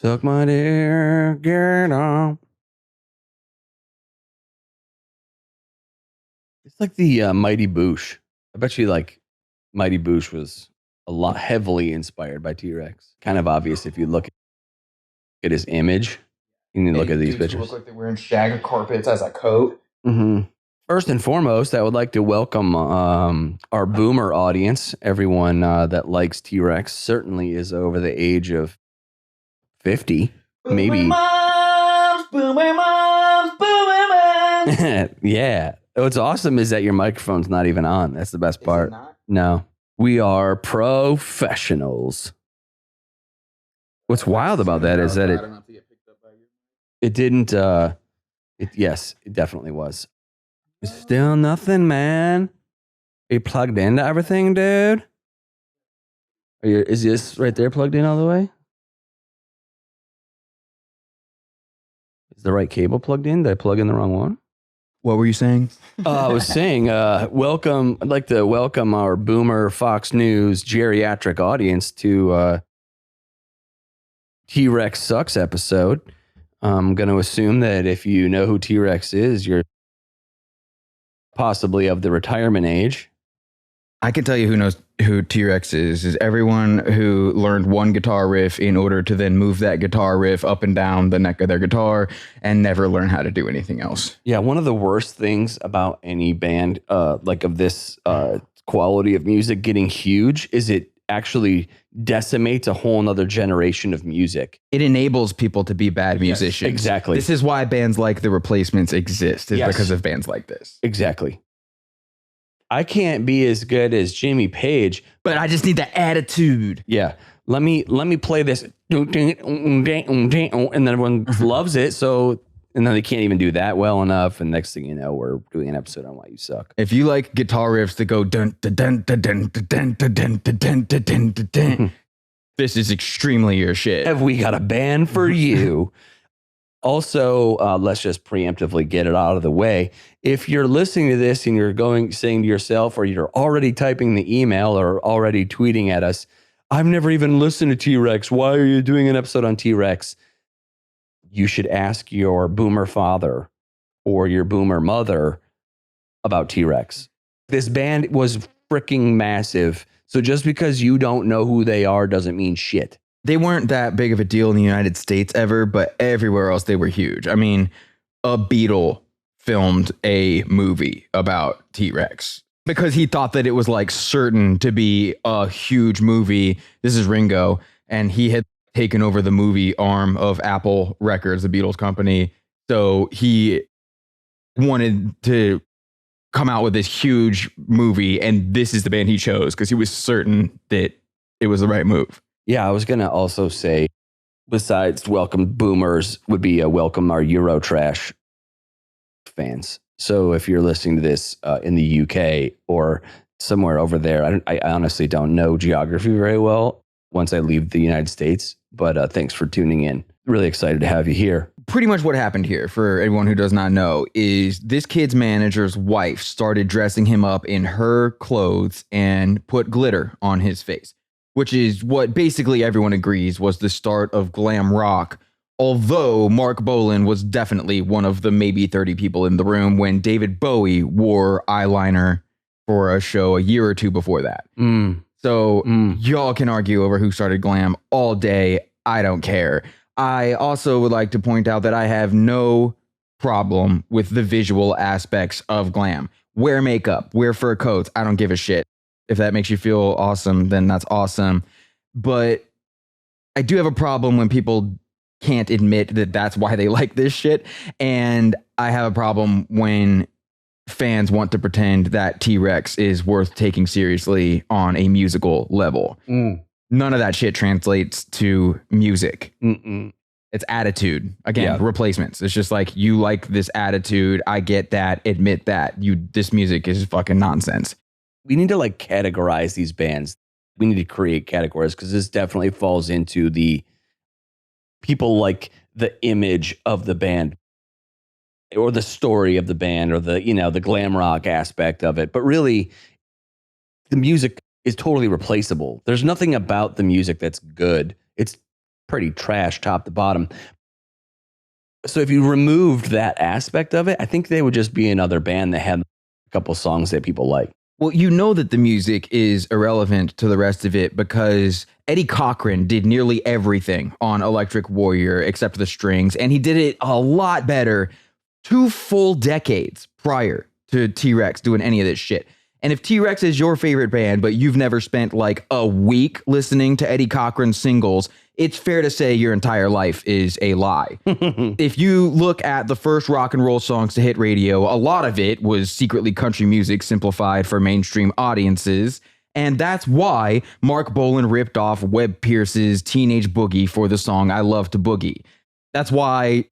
Suck my dick, get on. It's like the Mighty Boosh. I bet you like Mighty Boosh was a lot heavily inspired by T-Rex. Kind of obvious if you look at his image. You can look at these Dudes who pictures. look like they're wearing shag carpets as a coat. Mm-hmm. First and foremost, I would like to welcome our boomer audience. Everyone that likes T-Rex certainly is over the age of 50, maybe. Boomer moms. Yeah. What's awesome is that your microphone's not even on. That's the best part. Is it not? No. We are professionals. What's wild about that is that it didn't, yes, it definitely was. It's still nothing, man. Are you plugged into everything, dude? Is this right there plugged in all the way? Is the right cable plugged in? Did I plug in the wrong one? What were you saying? I was saying, welcome. I'd like to welcome our boomer Fox News geriatric audience to T-Rex Sucks episode. I'm going to assume that if you know who T-Rex is, you're possibly of the retirement age. I can tell you who knows who T.rex is everyone who learned one guitar riff in order to then move that guitar riff up and down the neck of their guitar and never learn how to do anything else. Yeah, one of the worst things about any band like of this quality of music getting huge is it actually decimates a whole nother generation of music. It enables people to be bad musicians. Yes, exactly. This is why bands like The Replacements exist, is because of bands like this. Exactly. I can't be as good as Jimmy Page, but I just need that attitude. Yeah. Let me play this and then everyone loves it. So, and then they can't even do that well enough. And next thing you know, we're doing an episode on why you suck. If you like guitar riffs that go dun dun dun dun dun dun dun dun dun dun dun dun, this is extremely your shit. Have we got a band for you? Also, let's just preemptively get it out of the way. If you're listening to this and you're saying to yourself, or you're already typing the email or already tweeting at us, I've never even listened to T-Rex. Why are you doing an episode on T-Rex? You should ask your boomer father or your boomer mother about T-Rex. This band was freaking massive. So just because you don't know who they are doesn't mean shit. They weren't that big of a deal in the United States ever, but everywhere else they were huge. I mean, a Beatle filmed a movie about T-Rex because he thought that it was like certain to be a huge movie. This is Ringo, and he had taken over the movie arm of Apple Records, the Beatles company. So he wanted to come out with this huge movie, and this is the band he chose because he was certain that it was the right move. Yeah, I was going to also say, besides welcome boomers, would be a welcome our Eurotrash fans. So if you're listening to this in the UK or somewhere over there, I honestly don't know geography very well once I leave the United States, but thanks for tuning in. Really excited to have you here. Pretty much what happened here, for everyone who does not know, is this kid's manager's wife started dressing him up in her clothes and put glitter on his face, which is what basically everyone agrees was the start of glam rock. Although Mark Bolan was definitely one of the maybe 30 people in the room when David Bowie wore eyeliner for a show a year or two before that. So y'all can argue over who started glam all day. I don't care. I also would like to point out that I have no problem with the visual aspects of glam. Wear makeup, wear fur coats. I don't give a shit. If that makes you feel awesome, then that's awesome. But I do have a problem when people can't admit that that's why they like this shit. And I have a problem when fans want to pretend that T-Rex is worth taking seriously on a musical level. None of that shit translates to music. It's attitude. Again, Replacements. It's just like, you like this attitude. I get that. Admit that. This music is fucking nonsense. We need to like categorize these bands. We need to create categories because this definitely falls into the people like the image of the band or the story of the band or the, you know, the glam rock aspect of it. But really, the music is totally replaceable. There's nothing about the music that's good. It's pretty trash top to bottom. So if you removed that aspect of it, I think they would just be another band that had a couple songs that people like. Well, you know that the music is irrelevant to the rest of it because Eddie Cochran did nearly everything on Electric Warrior except the strings, and he did it a lot better 2 full decades prior to T.Rex doing any of this shit. And if T.Rex is your favorite band, but you've never spent like a week listening to Eddie Cochran's singles, it's fair to say your entire life is a lie. If you look at the first rock and roll songs to hit radio, a lot of it was secretly country music simplified for mainstream audiences. And that's why Mark Bolan ripped off Webb Pierce's Teenage Boogie for the song I Love to Boogie. That's why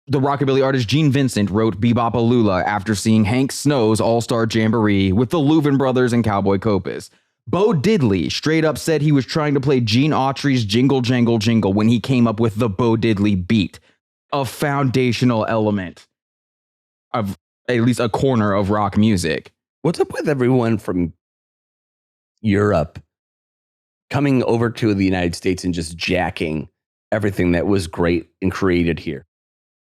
the rockabilly artist Gene Vincent wrote Bebop-A-Lula after seeing Hank Snow's All-Star Jamboree with the Louvin Brothers and Cowboy Copas. Bo Diddley straight up said he was trying to play Gene Autry's Jingle Jangle Jingle when he came up with the Bo Diddley beat, a foundational element of at least a corner of rock music. What's up with everyone from Europe coming over to the United States and just jacking everything that was great and created here?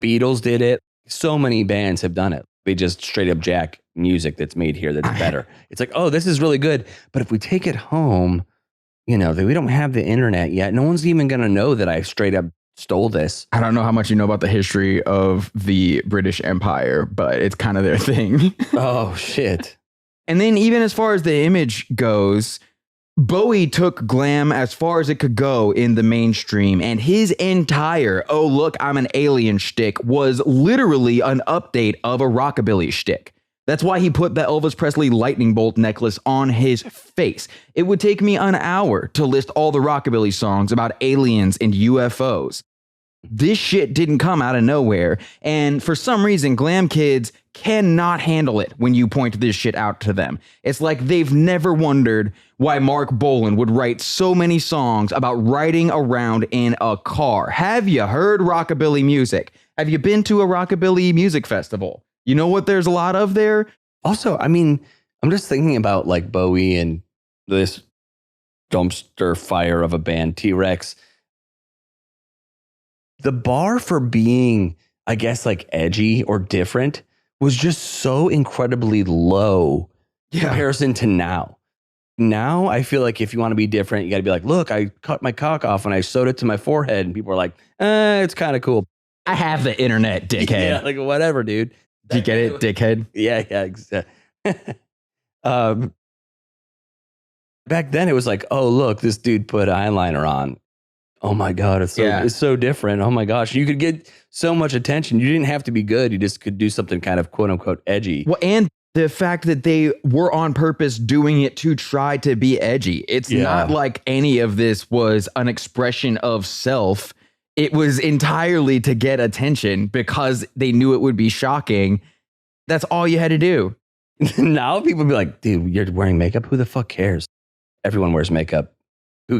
Beatles did it. So many bands have done it. They just straight up jack music that's made here that's better. It's like, oh, this is really good. But if we take it home, we don't have the internet yet. No one's even going to know that I straight up stole this. I don't know how much you know about the history of the British Empire, but it's kind of their thing. Oh, shit. And then even as far as the image goes, Bowie took glam as far as it could go in the mainstream, and his entire "oh look, I'm an alien" shtick was literally an update of a rockabilly shtick. That's why he put the Elvis Presley lightning bolt necklace on his face. It would take me an hour to list all the rockabilly songs about aliens and UFOs. This shit didn't come out of nowhere, and for some reason, glam kids cannot handle it when you point this shit out to them. It's like they've never wondered why Mark Bolan would write so many songs about riding around in a car. Have you heard rockabilly music? Have you been to a rockabilly music festival? You know what there's a lot of there? Also, I mean, I'm just thinking about like Bowie and this dumpster fire of a band, T.Rex. The bar for being, I guess, like edgy or different was just so incredibly low in comparison to now. Now, I feel like if you want to be different, you got to be like, look, I cut my cock off and I sewed it to my forehead. And people are like, it's kind of cool. I have the internet, dickhead. Yeah, like whatever, dude. Do you get it, dickhead? Yeah, exactly. Back then, it was like, oh, look, this dude put eyeliner on. Oh my God, it's so different. Oh my gosh, you could get so much attention. You didn't have to be good. You just could do something kind of quote unquote edgy. Well, and the fact that they were on purpose doing it to try to be edgy. It's not like any of this was an expression of self. It was entirely to get attention because they knew it would be shocking. That's all you had to do. Now people be like, dude, you're wearing makeup? Who the fuck cares? Everyone wears makeup.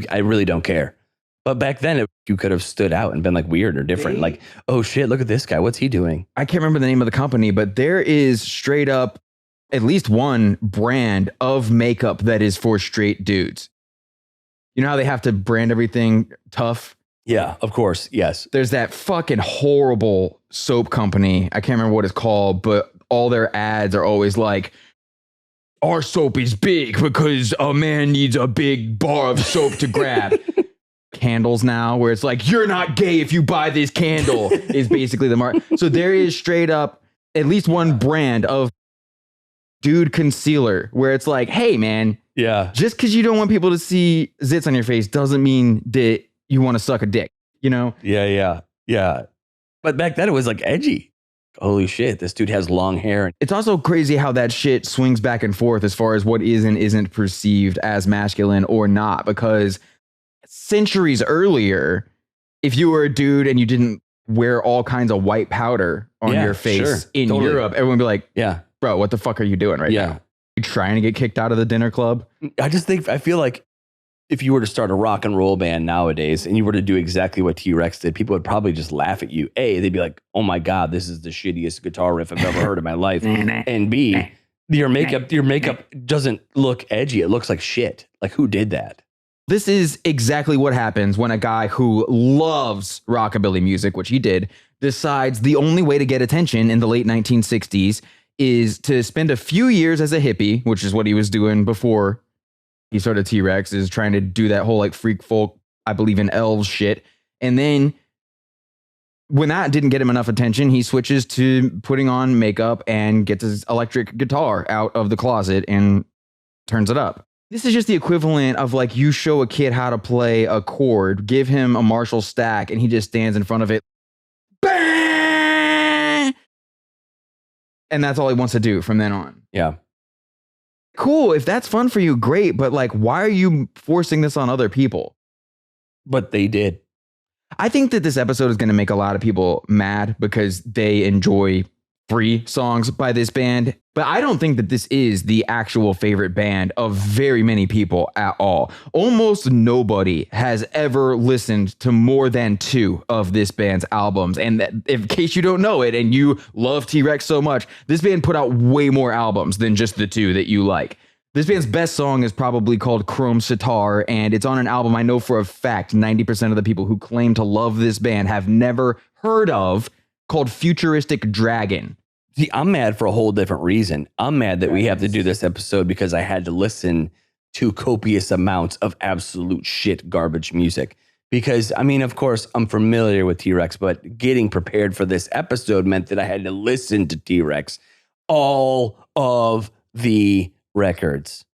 I really don't care. But back then, you could have stood out and been like weird or different. Like, oh shit, look at this guy. What's he doing? I can't remember the name of the company, but there is straight up at least one brand of makeup that is for straight dudes. You know how they have to brand everything tough? Yeah, of course. Yes. There's that fucking horrible soap company. I can't remember what it's called, but all their ads are always like, our soap is big because a man needs a big bar of soap to grab. Candles now, where it's like, you're not gay if you buy this candle, is basically the mark. So there is straight up at least one brand of dude concealer where it's like, hey man, just because you don't want people to see zits on your face doesn't mean that you want to suck a dick, you know? Yeah. But back then it was like edgy. Holy shit, this dude has long hair. It's also crazy how that shit swings back and forth as far as what is and isn't perceived as masculine or not, because centuries earlier, if you were a dude and you didn't wear all kinds of white powder on your face in Europe, everyone would be like, yeah, bro, what the fuck are you doing right now? You trying to get kicked out of the dinner club? I feel like if you were to start a rock and roll band nowadays and you were to do exactly what T.Rex did, people would probably just laugh at you. A, they'd be like, oh my God, this is the shittiest guitar riff I've ever heard in my life. And B, your makeup doesn't look edgy. It looks like shit. Like, who did that? This is exactly what happens when a guy who loves rockabilly music, which he did, decides the only way to get attention in the late 1960s is to spend a few years as a hippie, which is what he was doing before he started T.rex, is trying to do that whole like freak folk, I believe in elves shit. And then when that didn't get him enough attention, he switches to putting on makeup and gets his electric guitar out of the closet and turns it up. This is just the equivalent of like you show a kid how to play a chord, give him a Marshall stack, and he just stands in front of it. And that's all he wants to do from then on. Yeah. Cool. If that's fun for you, great. But like, why are you forcing this on other people? But they did. I think that this episode is going to make a lot of people mad because they enjoy free songs by this band. But I don't think that this is the actual favorite band of very many people at all. Almost nobody has ever listened to more than 2 of this band's albums. And that, in case you don't know it and you love T.rex so much, this band put out way more albums than just the 2 that you like. This band's best song is probably called Chrome Sitar, and it's on an album I know for a fact 90% of the people who claim to love this band have never heard of, called Futuristic Dragon. See, I'm mad for a whole different reason. I'm mad that we have to do this episode because I had to listen to copious amounts of absolute shit garbage music. Because, I mean, of course, I'm familiar with T.rex, but getting prepared for this episode meant that I had to listen to T.rex, all of the records.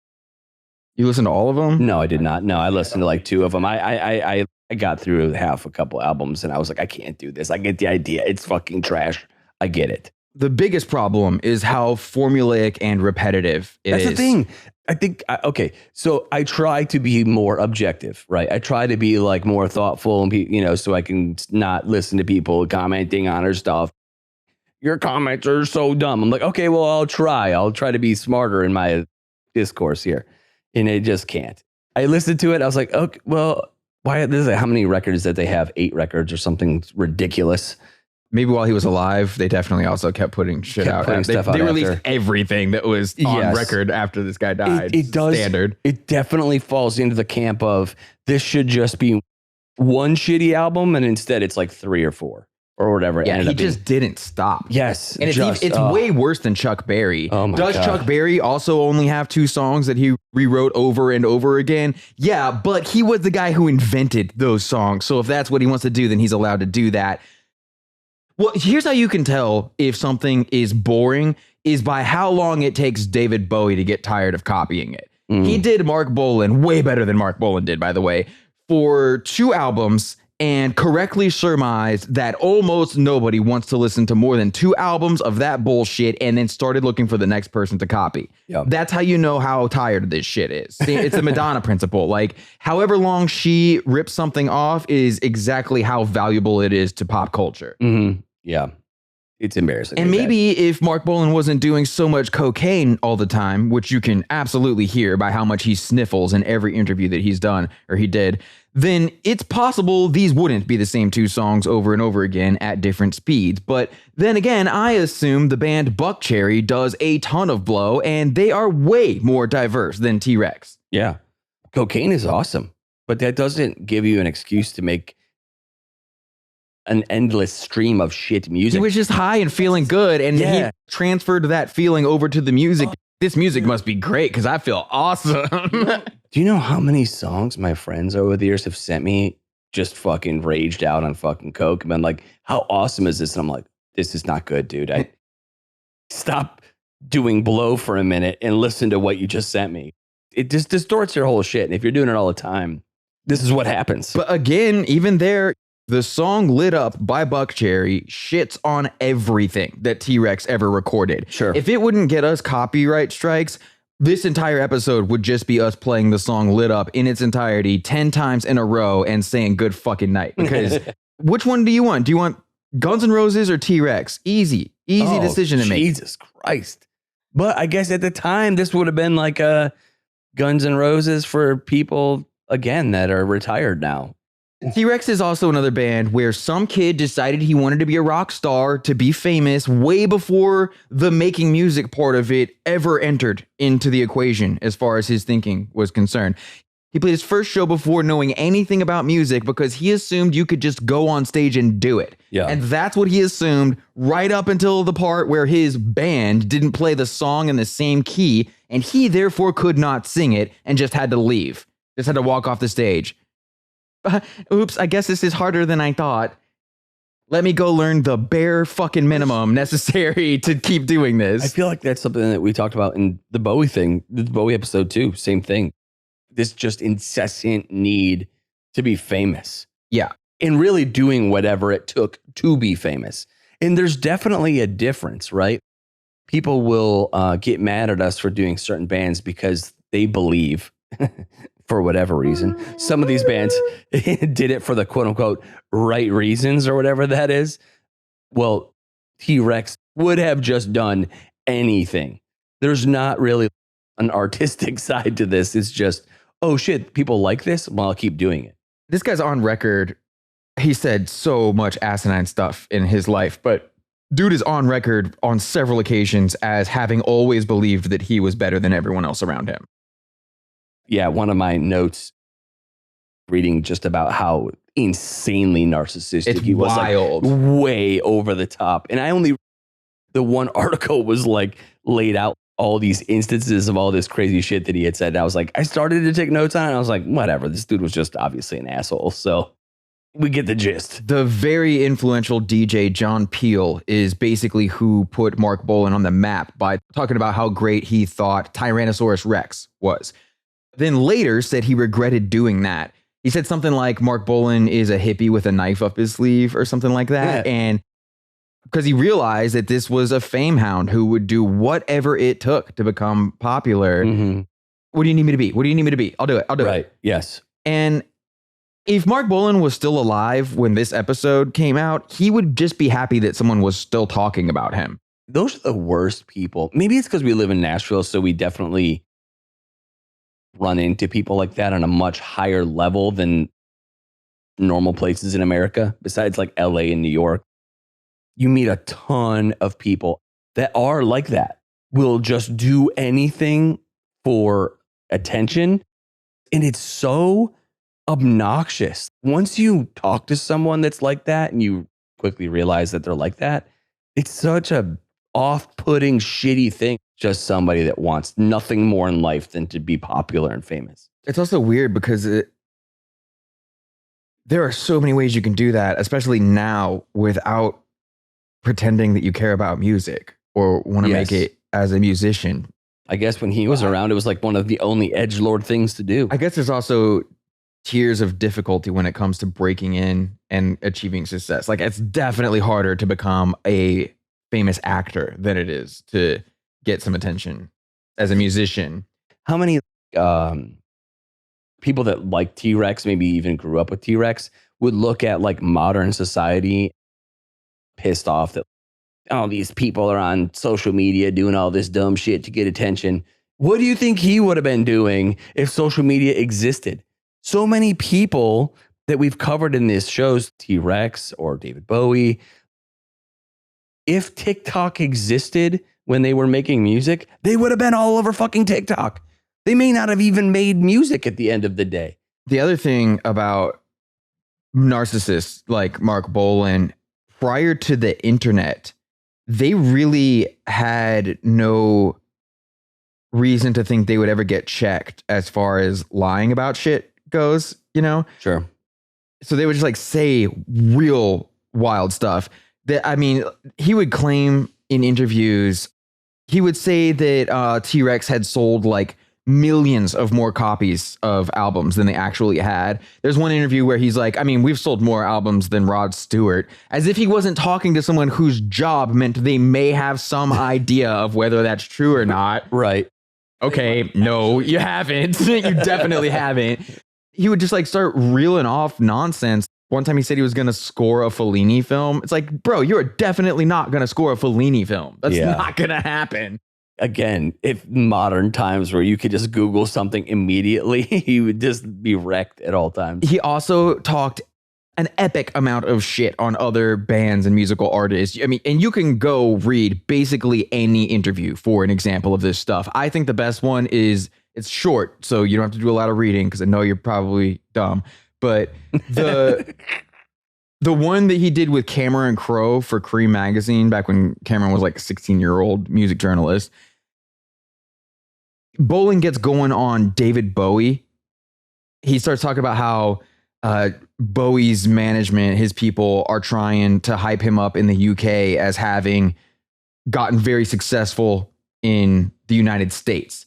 You listened to all of them? No, I did not. No, I listened to like 2 of them. I got through half a couple albums and I was like, I can't do this. I get the idea. It's fucking trash. I get it. The biggest problem is how formulaic and repetitive it is. That's the thing. I think, okay, so I try to be more objective, right? I try to be like more thoughtful and be, you know, so I can not listen to people commenting on our stuff. Your comments are so dumb. I'm like, okay, well, I'll try to be smarter in my discourse here. And it just can't. I listened to it. I was like, okay, well, why this is how many records that they have? 8 records or something ridiculous. Maybe while he was alive, they definitely also kept putting shit out. They released everything that was on record after this guy died. It does. Standard. It definitely falls into the camp of this should just be one shitty album, and instead it's like 3 or 4. Or whatever. Yeah, he just didn't stop. Yes. And it's way worse than Chuck Berry. Oh my God. Chuck Berry also only have 2 songs that he rewrote over and over again? Yeah, but he was the guy who invented those songs. So if that's what he wants to do, then he's allowed to do that. Well, here's how you can tell if something is boring is by how long it takes David Bowie to get tired of copying it. He did Mark Bolan way better than Mark Bolan did, by the way, for 2 albums, and correctly surmised that almost nobody wants to listen to more than 2 albums of that bullshit and then started looking for the next person to copy. Yep. That's how you know how tired this shit is. It's the Madonna principle. Like, however long she rips something off is exactly how valuable it is to pop culture. Mm-hmm. Yeah. It's embarrassing. And maybe if Mark Bolan wasn't doing so much cocaine all the time, which you can absolutely hear by how much he sniffles in every interview that he's done or he did, then it's possible these wouldn't be the same 2 songs over and over again at different speeds. But then again, I assume the band Buckcherry does a ton of blow, and they are way more diverse than T.rex. Yeah. Cocaine is awesome, but that doesn't give you an excuse to make an endless stream of shit music. He was just high and feeling good, and he transferred that feeling over to the music. This music must be great because I feel awesome. Do you know how many songs my friends over the years have sent me just fucking raged out on fucking coke and been like, how awesome is this? And I'm like, this is not good, dude. I stop doing blow for a minute and listen to what you just sent me. It just distorts your whole shit. And if you're doing it all the time, this is what happens. But again, even there, the song Lit Up by Buckcherry shits on everything that T.rex ever recorded. Sure. If it wouldn't get us copyright strikes, this entire episode would just be us playing the song Lit Up in its entirety 10 times in a row and saying good fucking night. Because which one do you want? Do you want Guns N' Roses or T.rex? Easy decision to make. Jesus Christ. But I guess at the time, this would have been like a Guns N' Roses for people, again, that are retired now. T.rex is also another band where some kid decided he wanted to be a rock star, to be famous, way before the making music part of it ever entered into the equation as far as his thinking was concerned. He played his first show before knowing anything about music because he assumed you could just go on stage and do it. Yeah. And that's what he assumed right up until the part where his band didn't play the song in the same key, and he therefore could not sing it and just had to leave. Just had to walk off the stage. Oops, I guess this is harder than I thought. Let me go learn the bare fucking minimum necessary to keep doing this. I feel like that's something that we talked about in the Bowie thing, the Bowie episode too. Same thing. This just incessant need to be famous. Yeah. And really doing whatever it took to be famous. And there's definitely a difference, right? People will get mad at us for doing certain bands because they believe, for whatever reason, some of these bands did it for the quote unquote right reasons or whatever that is. Well, T.Rex would have just done anything. There's not really an artistic side to this. It's just, oh shit, people like this? Well, I'll keep doing it. This guy's on record. He said so much asinine stuff in his life, but dude is on record on several occasions as having always believed that he was better than everyone else around him. Yeah, one of my notes reading just about how insanely narcissistic he was. Wild. Like, way over the top. And the one article was like laid out all these instances of all this crazy shit that he had said. And I was like, I started to take notes on it. And I was like, whatever. This dude was just obviously an asshole. So we get the gist. The very influential DJ John Peel is basically who put Mark Bolan on the map by talking about how great he thought Tyrannosaurus Rex was. Then later said he regretted doing that. He said something like Mark Bolan is a hippie with a knife up his sleeve or something like that. Yeah. And because he realized that this was a fame hound who would do whatever it took to become popular. Mm-hmm. What do you need me to be? What do you need me to be? I'll do it. I'll do it. Right. Yes. And if Mark Bolan was still alive when this episode came out, he would just be happy that someone was still talking about him. Those are the worst people. Maybe it's because we live in Nashville, so we definitely run into people like that on a much higher level than normal places in America, besides like LA and New York. You meet a ton of people that are like that, will just do anything for attention. And it's so obnoxious. Once you talk to someone that's like that and you quickly realize that they're like that, it's such a off-putting, shitty thing. Just somebody that wants nothing more in life than to be popular and famous. It's also weird because there are so many ways you can do that, especially now, without pretending that you care about music or want to make it as a musician. I guess when he was around, it was like one of the only edgelord things to do. I guess there's also tiers of difficulty when it comes to breaking in and achieving success. Like, it's definitely harder to become a famous actor than it is to get some attention as a musician. How many people that like T.Rex, maybe even grew up with T.Rex, would look at like modern society pissed off that, oh, these people are on social media doing all this dumb shit to get attention. What do you think he would have been doing if social media existed? So many people that we've covered in these shows, T.Rex or David Bowie, if TikTok existed when they were making music, they would have been all over fucking TikTok. They may not have even made music at the end of the day. The other thing about narcissists like Mark Bolan, prior to the internet, they really had no reason to think they would ever get checked as far as lying about shit goes, you know? Sure. So they would just like say real wild stuff. That, I mean, he would claim in interviews, he would say that T.Rex had sold like millions of more copies of albums than they actually had. There's one interview where he's like, I mean, we've sold more albums than Rod Stewart, as if he wasn't talking to someone whose job meant they may have some idea of whether that's true or not. Right. Okay, no, you haven't. You definitely haven't. He would just like start reeling off nonsense. One time he said he was going to score a Fellini film. It's like, bro, you're definitely not going to score a Fellini film. That's not going to happen. Again, if modern times where you could just Google something immediately, he would just be wrecked at all times. He also talked an epic amount of shit on other bands and musical artists. I mean, and you can go read basically any interview for an example of this stuff. I think the best one is It's short, so you don't have to do a lot of reading because I know you're probably dumb. But the one that he did with Cameron Crowe for Cream magazine back when Cameron was like a 16-year-old music journalist, Bolin gets going on David Bowie. He starts talking about how Bowie's management, his people, are trying to hype him up in the UK as having gotten very successful in the United States.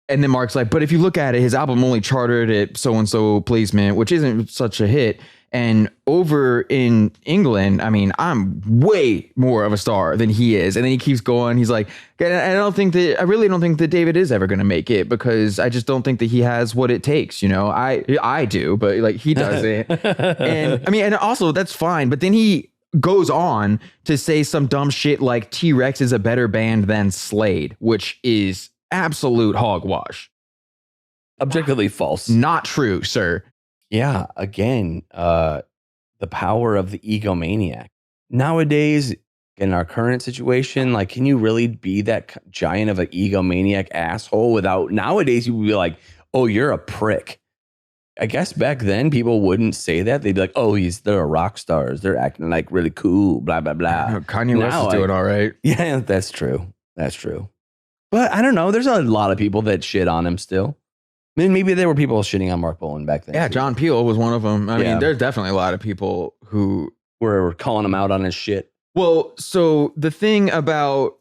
And then Mark's like, but if you look at it, his album only charted at so-and-so placement, which isn't such a hit. And over in England, I mean, I'm way more of a star than he is. And then he keeps going. He's like, I really don't think that David is ever going to make it because I just don't think that he has what it takes. You know, I do, but like he doesn't. And I mean, and also that's fine. But then he goes on to say some dumb shit like T.Rex is a better band than Slade, which is absolute hogwash. Objectively false. Not true, sir. Yeah, again, the power of the egomaniac. Nowadays, in our current situation, like, can you really be that giant of an egomaniac asshole without, nowadays you would be like, oh, you're a prick. I guess back then people wouldn't say that. They'd be like, oh, they're rock stars. They're acting like really cool, blah, blah, blah. Kanye West is doing all right. Yeah, that's true. That's true. But I don't know. There's a lot of people that shit on him still. I mean, maybe there were people shitting on Mark Bolan back then. Yeah, too. John Peel was one of them. I mean, there's definitely a lot of people who were calling him out on his shit. Well, so the thing about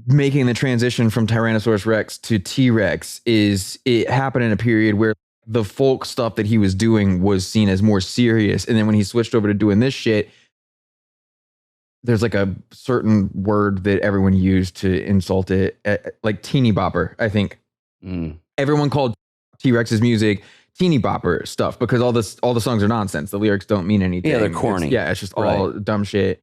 making the transition from Tyrannosaurus Rex to T-Rex is it happened in a period where the folk stuff that he was doing was seen as more serious. And then when he switched over to doing this shit, there's like a certain word that everyone used to insult it, like teeny bopper, I think. Everyone called T-Rex's music teeny bopper stuff because all the songs are nonsense. The lyrics don't mean anything. Yeah, they're corny. It's just all dumb shit.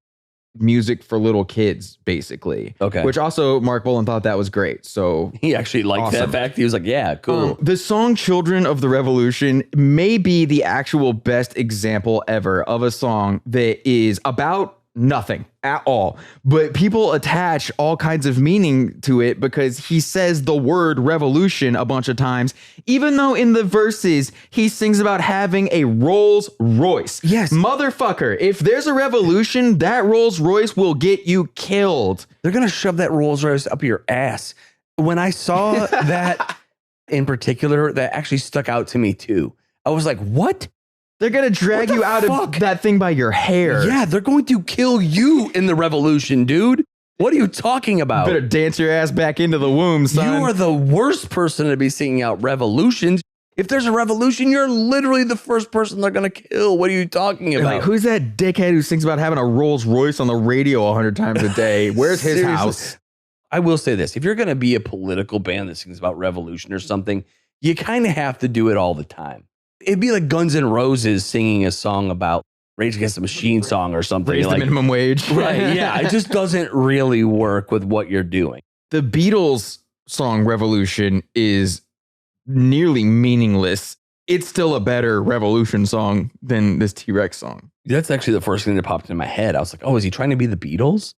Music for little kids, basically. Okay. Which also Mark Bolan thought that was great. So he actually liked that fact. He was like, yeah, cool. The song Children of the Revolution may be the actual best example ever of a song that is about nothing at all, but people attach all kinds of meaning to it because he says the word revolution a bunch of times, even though in the verses he sings about having a Rolls Royce. Yes. Motherfucker, if there's a revolution, that Rolls Royce will get you killed. They're going to shove that Rolls Royce up your ass. When I saw that in particular, that actually stuck out to me too. I was like, what? They're going to drag you out of that thing by your hair. Yeah, they're going to kill you in the revolution, dude. What are you talking about? Better dance your ass back into the womb, son. You are the worst person to be singing out revolutions. If there's a revolution, you're literally the first person they're going to kill. What are you talking about? Like, who's that dickhead who sings about having a Rolls Royce on the radio 100 times a day? Where's his house? I will say this. If you're going to be a political band that sings about revolution or something, you kind of have to do it all the time. It'd be like Guns N' Roses singing a song about Rage Against the Machine song or something. Raise the minimum wage. Right, yeah. It just doesn't really work with what you're doing. The Beatles song Revolution is nearly meaningless. It's still a better revolution song than this T-Rex song. That's actually the first thing that popped into my head. I was like, oh, is he trying to be the Beatles?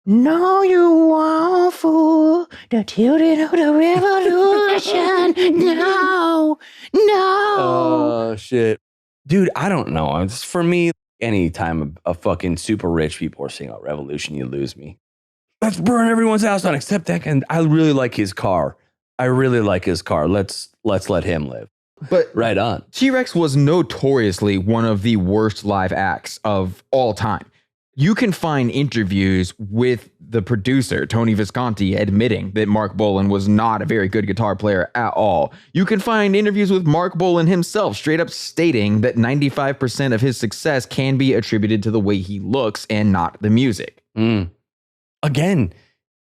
No, you won't fool the children of the revolution. No. Oh, shit. Dude, I don't know. It's, for me, anytime a fucking super rich people are singing about revolution, you lose me. Let's burn everyone's house down except that. And I really like his car. Let's let him live. But right on. T-Rex was notoriously one of the worst live acts of all time. You can find interviews with the producer, Tony Visconti, admitting that Mark Bolan was not a very good guitar player at all. You can find interviews with Mark Bolan himself straight up stating that 95% of his success can be attributed to the way he looks and not the music. Again,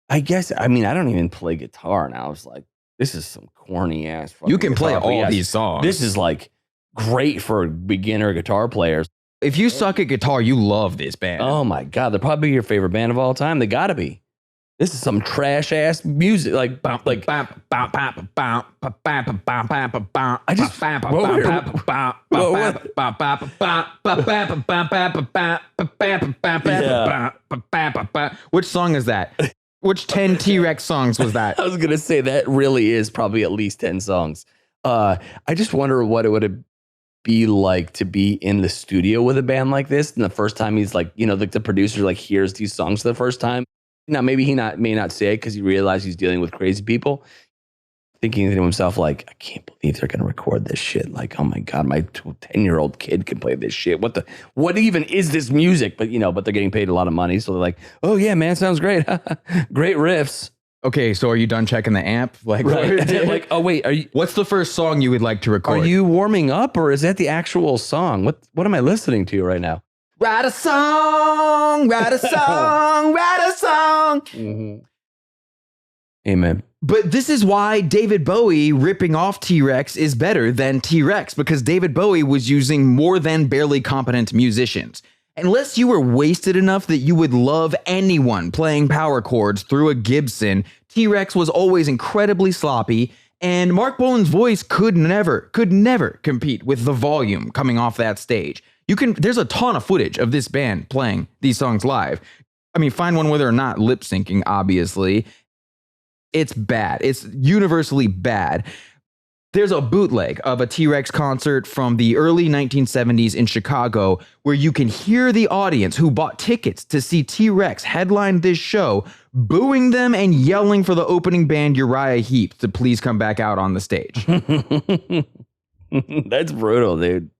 I guess, I mean, I don't even play guitar, and I was like, this is some corny ass fucking You can play guitar, all these songs. This is like great for beginner guitar players. If you suck at guitar, you love this band. Oh my God, they're probably your favorite band of all time. They gotta be. This is some trash ass music. I just Which song is that? Which 10 T-Rex songs was that? I was going to say that really is probably at least 10 songs. I just wonder what it would be like to be in the studio with a band like this. And the first time he's like, like the producer like hears these songs for the first time. Now, maybe he may not say it because he realized he's dealing with crazy people. Thinking to himself, like, I can't believe they're going to record this shit. Like, oh my God, my 10-year-old kid can play this shit. What even is this music? But, but they're getting paid a lot of money. So they're like, oh yeah, man, sounds great. Great riffs. Okay, so are you done checking the amp? Like, right. Like, oh wait, what's the first song you would like to record? Are you warming up or is that the actual song? What am I listening to right now? Write a song, write a song, write a song. Mm-hmm. Amen. But this is why David Bowie ripping off T.Rex is better than T.Rex, because David Bowie was using more than barely competent musicians. Unless you were wasted enough that you would love anyone playing power chords through a Gibson, T.Rex was always incredibly sloppy, and Mark Bolan's voice could never compete with the volume coming off that stage. There's a ton of footage of this band playing these songs live. I mean, find one where they're not lip syncing, obviously. It's bad. It's universally bad. There's a bootleg of a T.Rex concert from the early 1970s in Chicago where you can hear the audience who bought tickets to see T.Rex headline this show booing them and yelling for the opening band Uriah Heep to please come back out on the stage. That's brutal, dude.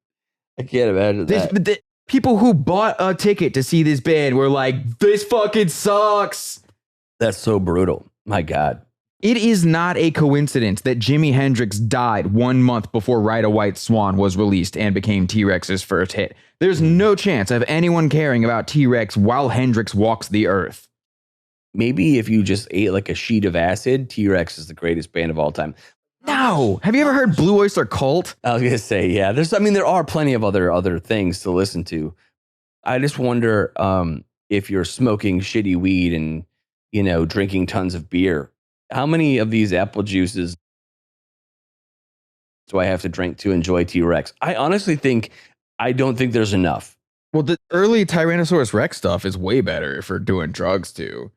I can't imagine that. The people who bought a ticket to see this band were like, this fucking sucks. That's so brutal. My God. It is not a coincidence that Jimi Hendrix died 1 month before Ride a White Swan was released and became T-Rex's first hit. There's no chance of anyone caring about T-Rex while Hendrix walks the earth. Maybe if you just ate like a sheet of acid, T-Rex is the greatest band of all time. No. Have you ever heard Blue Oyster Cult? I was going to say, yeah. There are plenty of other things to listen to. I just wonder if you're smoking shitty weed and drinking tons of beer. How many of these apple juices do I have to drink to enjoy T-Rex? I honestly don't think there's enough. Well, the early Tyrannosaurus Rex stuff is way better for doing drugs too.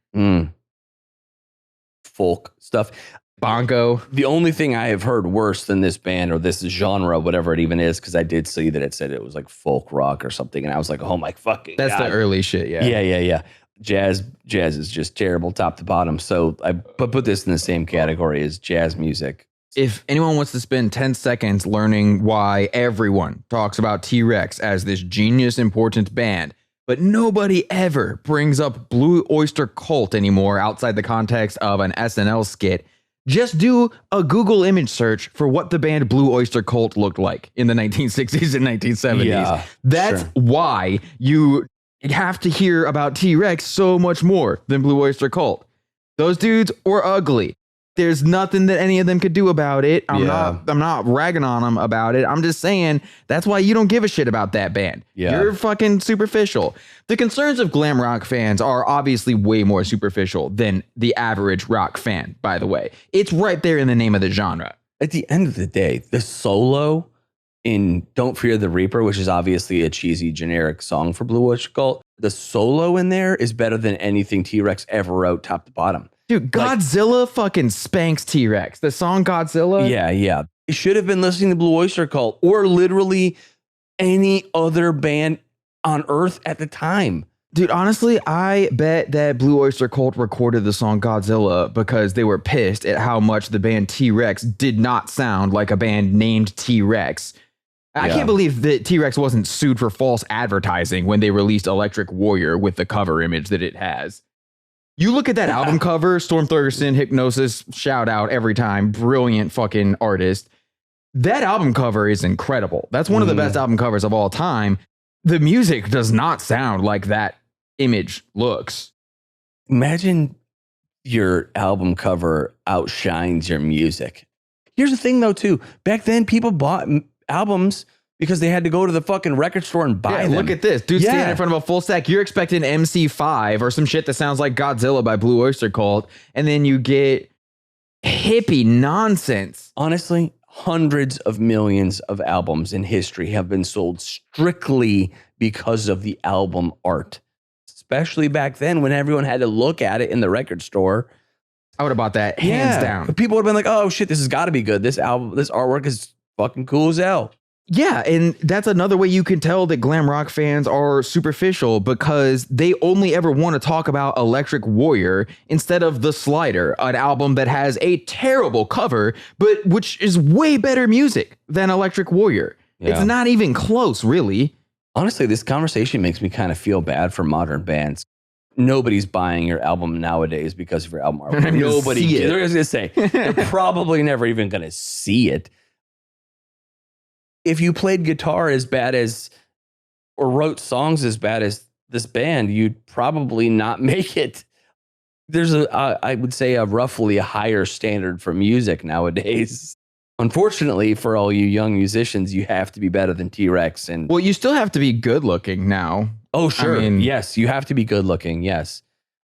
Folk stuff. Bongo. The only thing I have heard worse than this band or this genre, whatever it even is, because I did see that it said it was like folk rock or something. And I was like, oh my fucking God. That's the early shit, yeah. Yeah. Jazz is just terrible top to bottom. So I put this in the same category as jazz music. If anyone wants to spend 10 seconds learning why everyone talks about T.Rex as this genius important band, but nobody ever brings up Blue Oyster Cult anymore outside the context of an SNL skit, just do a Google image search for what the band Blue Oyster Cult looked like in the 1960s and 1970s. Yeah, That's why you have to hear about T-Rex so much more than Blue Oyster Cult. Those dudes were ugly. There's nothing that any of them could do about it. I'm not ragging on them about it. I'm just saying that's why you don't give a shit about that band. Yeah. You're fucking superficial. The concerns of glam rock fans are obviously way more superficial than the average rock fan, by the way. It's right there in the name of the genre. At the end of the day, the solo in Don't Fear the Reaper, which is obviously a cheesy generic song for Blue Oyster Cult, the solo in there is better than anything T-Rex ever wrote top to bottom. Dude, Godzilla fucking spanks T-Rex. The song Godzilla? Yeah. You should have been listening to Blue Oyster Cult or literally any other band on Earth at the time. Dude, honestly, I bet that Blue Oyster Cult recorded the song Godzilla because they were pissed at how much the band T-Rex did not sound like a band named T-Rex. I can't believe that T-Rex wasn't sued for false advertising when they released Electric Warrior with the cover image that it has. You look at that album cover, Storm Thorgerson, Hypnosis, shout out every time, brilliant fucking artist. That album cover is incredible. That's one of the best album covers of all time. The music does not sound like that image looks. Imagine your album cover outshines your music. Here's the thing though, too. Back then, people bought albums because they had to go to the fucking record store and buy them. Look at this. Dude standing in front of a full stack. You're expecting MC5 or some shit that sounds like Godzilla by Blue Oyster Cult. And then you get hippie nonsense. Honestly, hundreds of millions of albums in history have been sold strictly because of the album art. especially back then when everyone had to look at it in the record store. I would have bought that hands down. People would have been like, oh shit, this has got to be good. This album, this artwork is fucking cool as hell. Yeah, and that's another way you can tell that glam rock fans are superficial, because they only ever want to talk about Electric Warrior instead of The Slider, an album that has a terrible cover, but which is way better music than Electric Warrior. Yeah. It's not even close, really. Honestly, this conversation makes me kind of feel bad for modern bands. Nobody's buying your album nowadays because of your album artwork. Nobody. They're going to say they're probably never even going to see it. If you played guitar as bad as, or wrote songs as bad as this band, you'd probably not make it. There's I would say roughly a higher standard for music nowadays. Unfortunately, for all you young musicians, you have to be better than T.rex. And well, you still have to be good looking now. oh, sure. I mean, yes, you have to be good looking. Yes.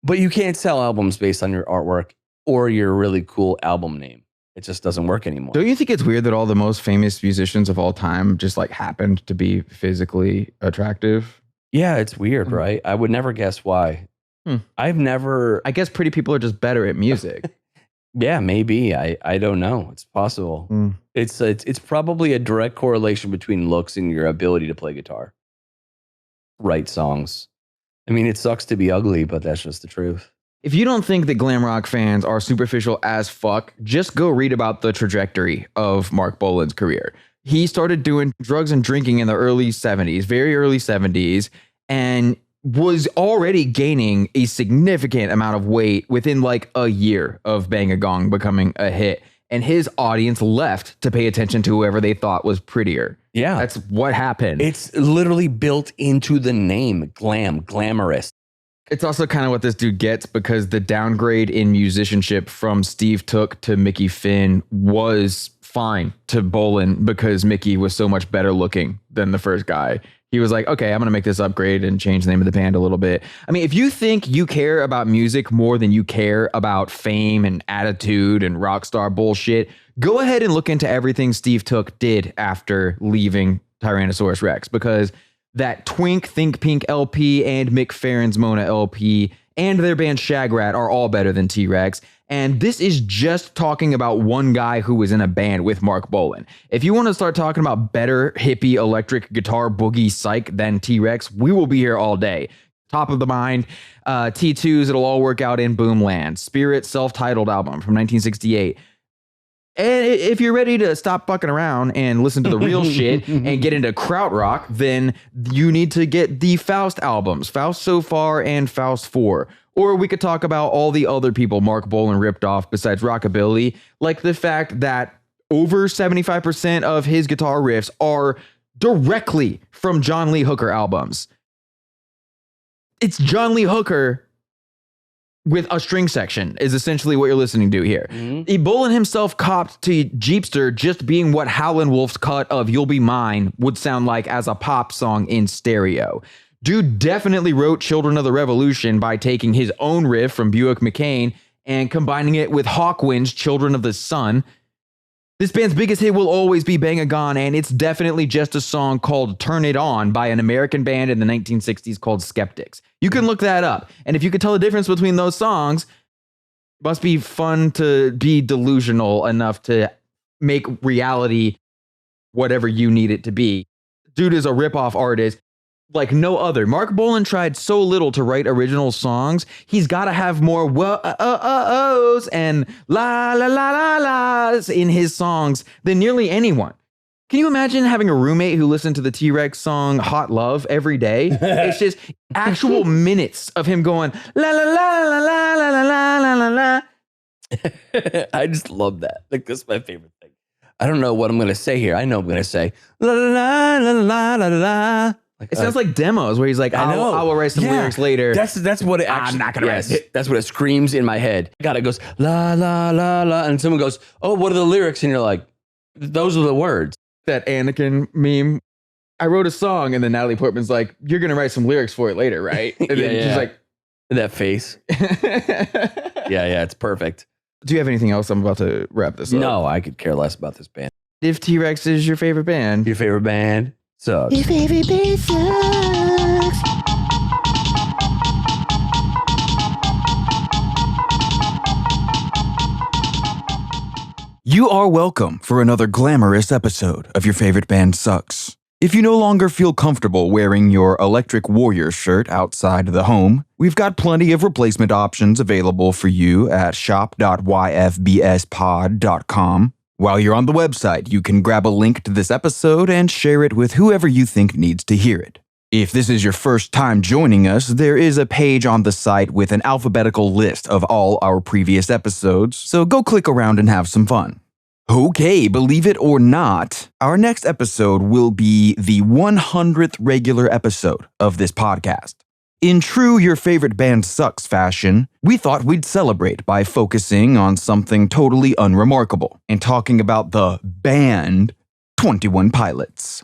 But you can't sell albums based on your artwork or your really cool album name. It just doesn't work anymore. Don't you think it's weird that all the most famous musicians of all time just like happened to be physically attractive? Yeah, it's weird, right? I would never guess why. I've never. I guess pretty people are just better at music. Yeah, maybe. I don't know. It's possible. It's probably a direct correlation between looks and your ability to play guitar, write songs. I mean, it sucks to be ugly, but that's just the truth. If you don't think that glam rock fans are superficial as fuck, just go read about the trajectory of Mark Bolan's career. He started doing drugs and drinking in the early 70s, very early 70s, and was already gaining a significant amount of weight within like a year of Bang a Gong becoming a hit. And his audience left to pay attention to whoever they thought was prettier. Yeah. That's what happened. It's literally built into the name, glamorous. It's also kind of what this dude gets, because the downgrade in musicianship from Steve Took to Mickey Finn was fine to Bolan, because Mickey was so much better looking than the first guy. He was like, okay, I'm going to make this upgrade and change the name of the band a little bit. I mean, if you think you care about music more than you care about fame and attitude and rock star bullshit, go ahead and look into everything Steve Took did after leaving Tyrannosaurus Rex, because that Twink Think Pink LP and Mick Farron's Mona LP and their band Shagrat are all better than T.rex. And this is just talking about one guy who was in a band with Mark Bolan. If you want to start talking about better hippie electric guitar boogie psych than T.rex, we will be here all day. Top of the mind, T2's It'll All Work Out in Boomland, Spirit self-titled album from 1968. And if you're ready to stop fucking around and listen to the real shit and get into krautrock, then you need to get the Faust albums, Faust So Far and Faust 4. Or we could talk about all the other people Mark Bolan ripped off besides rockabilly, like the fact that over 75% of his guitar riffs are directly from John Lee Hooker albums. It's John Lee Hooker with a string section is essentially what you're listening to here. Bolan himself copped to Jeepster just being what Howlin' Wolf's cut of You'll Be Mine would sound like as a pop song in stereo. Dude definitely wrote Children of the Revolution by taking his own riff from Buick McCain and combining it with Hawkwind's Children of the Sun. This band's biggest hit will always be Bang a Gone, and it's definitely just a song called Turn It On by an American band in the 1960s called Skeptics. You can look that up, and if you could tell the difference between those songs, it must be fun to be delusional enough to make reality whatever you need it to be. Dude is a ripoff artist like no other. Mark Bolan tried so little to write original songs. He's got to have more ohs and la la la la la's in his songs than nearly anyone. Can you imagine having a roommate who listened to the T.rex song Hot Love every day? It's just actual minutes of him going la la la la la la la la la la. I just love that. Like, that's my favorite thing. I don't know what I'm going to say here. I know I'm going to say la la la la la la la. Like, it sounds like demos where he's like, I will write some lyrics later. That's what it actually, I'm not going to write it. That's what it screams in my head. God, it goes, la, la, la, la. And someone goes, oh, what are the lyrics? And you're like, those are the words. That Anakin meme. I wrote a song, and then Natalie Portman's like, you're going to write some lyrics for it later, right? And then she's like, that face. Yeah, it's perfect. Do you have anything else? I'm about to wrap this up. No, I could care less about this band. If T.rex is your favorite band. Your favorite band sucks. Your favorite band sucks. You are welcome for another glamorous episode of Your Favorite Band Sucks. If you no longer feel comfortable wearing your Electric Warrior shirt outside the home, we've got plenty of replacement options available for you at shop.yfbspod.com. While you're on the website, you can grab a link to this episode and share it with whoever you think needs to hear it. If this is your first time joining us, there is a page on the site with an alphabetical list of all our previous episodes, so go click around and have some fun. Okay, believe it or not, our next episode will be the 100th regular episode of this podcast. In true Your Favorite Band Sucks fashion, we thought we'd celebrate by focusing on something totally unremarkable and talking about the band 21 Pilots.